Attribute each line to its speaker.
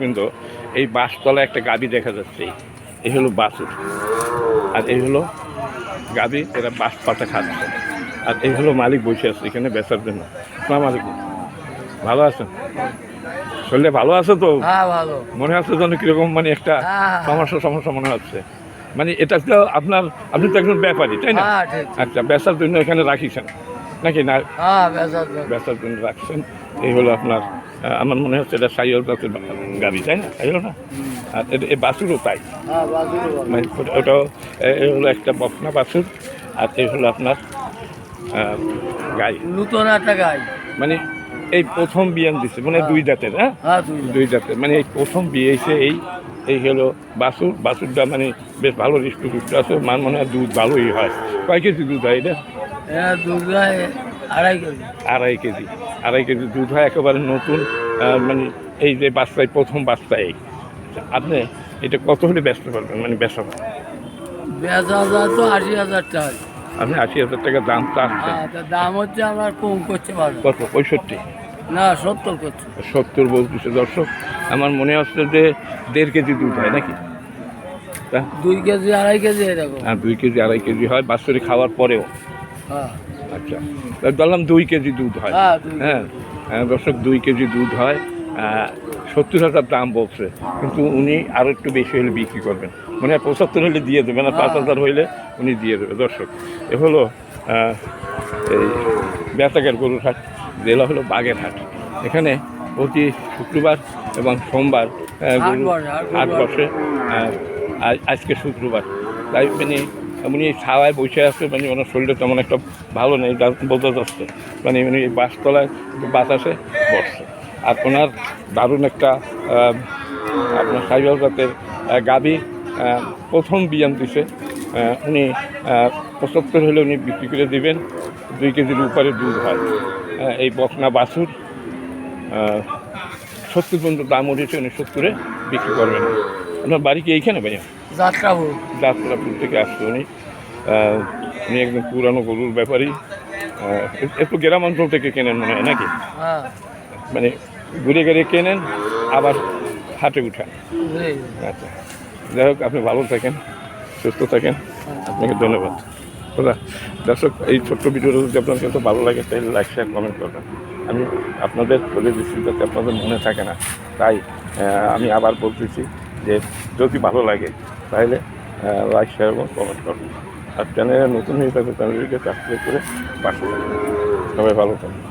Speaker 1: কিন্তু এই বাঁশতলায় একটা গাভী দেখা যাচ্ছে, এই হলো বাছুর, আর এই হলো গাভী, এরা বাঁশ পাতা খাচ্ছে, আর এই হলো মালিক বসে আছে এখানে বেচার জন্য। আসসালামু আলাইকুম, ভালো আছেন? শরীরে ভালো আছে তো?
Speaker 2: ভালো।
Speaker 1: মনে হচ্ছে যেন কিরকম মানে একটা সমস্যা মনে হচ্ছে। মানে এটা তো আপনার, আপনি তো একজন ব্যাপারী তাই না? আচ্ছা, বেচার জন্য এখানে রাখিছেন নাকি না? বেচার জন্য রাখছেন। এই হলো আপনার, আমার মনে হচ্ছে এটা সাইয়র জাতের গাড়ি তাই না? তাই হলো না? আর এই বাছুরও তাই, মানে ওটাও এই হলো একটা বকনা বাছুর, আর এই হলো আপনার গাই,
Speaker 2: নতুন একটা গাই।
Speaker 1: মানে এই প্রথম বিয়ান দিচ্ছে মানে দুই জাতের, হ্যাঁ দুই জাতের, মানে এই প্রথম বিয়ে হয়েছে। এই হলো বাছুরটা মানে বেশ ভালো হৃষ্টপুষ্ট আছে, মান মনে হয় দুধ ভালোই হয়। কয় কেজি দুধ হয় এটা?
Speaker 2: দুধ হয় 2.5 কেজি।
Speaker 1: 2.5 কেজি দুধ হয়, একেবারে নতুন, মানে এই যে বাচ্চায় প্রথম বাচ্চায়। আপনি এটা কত হলে ব্যস্ত পারবেন, মানে বেচা
Speaker 2: তো 80,000 টাকা।
Speaker 1: আপনি 80,000 টাকা দাম চাচ্ছেন?
Speaker 2: দাম হচ্ছে আমার কম করতে পারবো।
Speaker 1: কত? 65?
Speaker 2: না, 70 করছে।
Speaker 1: 70 বলতেছে। দর্শক, আমার মনে হচ্ছে যে 1.5 কেজি দুধ হয় নাকি?
Speaker 2: 2 কেজি 2.5 কেজি এরকম।
Speaker 1: হ্যাঁ, 2 কেজি 2.5 কেজি হয় বাছুরি খাওয়ার পরেও। আচ্ছা, বললাম 2 কেজি দুধ হয়। হ্যাঁ, দর্শক 2 কেজি দুধ হয়। 70,000 দাম বলছে, কিন্তু উনি আরও একটু বেশি হলে বিক্রি করবেন, মানে 75 হলে দিয়ে দেবেন, আর 5,000 হইলে উনি দিয়ে দেবে। দর্শক, এ হলো এই বেতাগের গরুর হাট, জেলা হলো বাগেরহাট। এখানে প্রতি শুক্রবার এবং সোমবার হাট বসে। আজকে শুক্রবার, তাই মানে উনি ছাওয়ায় বসে আছে, মানে ওনার শরীরটা তেমন একটা ভালো নেই, বলতে যাচ্ছে, মানে উনি বাসতলায় বাতাসে বসছে। আর ওনার দারুণ একটা আপনার সাইবাল জাতের গাভী প্রথম বিয়ান দিছে। উনি 75 হলে উনি বিক্রি করে দেবেন। 2 কেজির উপরে দুধ হয়। এই বকনা বাছুর 70 পর্যন্ত দাম উঠেছে, উনি 70-এ বিক্রি করবেন। আপনার বাড়ি কি এইখানে ভাইয়া? যাত্রাপুর থেকে আসছে উনি। উনি একদম পুরানো গরুর ব্যাপারী, একটু গ্রাম অঞ্চল থেকে কেনেন মনে হয় নাকি? মানে ঘুরে ঘুরে কেনেন আবার হাটে উঠান। আচ্ছা, যাই হোক, আপনি ভালো থাকেন, সুস্থ থাকেন, আপনাকে ধন্যবাদ। দর্শক, এই ছোট্ট ভিডিওটা যদি আপনার কাছে ভালো লাগে তাহলে লাইক শেয়ার কমেন্ট করবেন। আমি আপনাদের বলে দিচ্ছি যাতে আপনাদের মনে থাকে না, তাই আমি আবার বলতেছি যে যদি ভালো লাগে তাহলে লাইক শেয়ার এবং কমেন্ট করবেন। আর চ্যানেলে নতুন হয়ে থাকবে চ্যানেলটিকে সাবস্ক্রাইব করে পাশে থাকবেন। সবাই ভালো থাকবেন।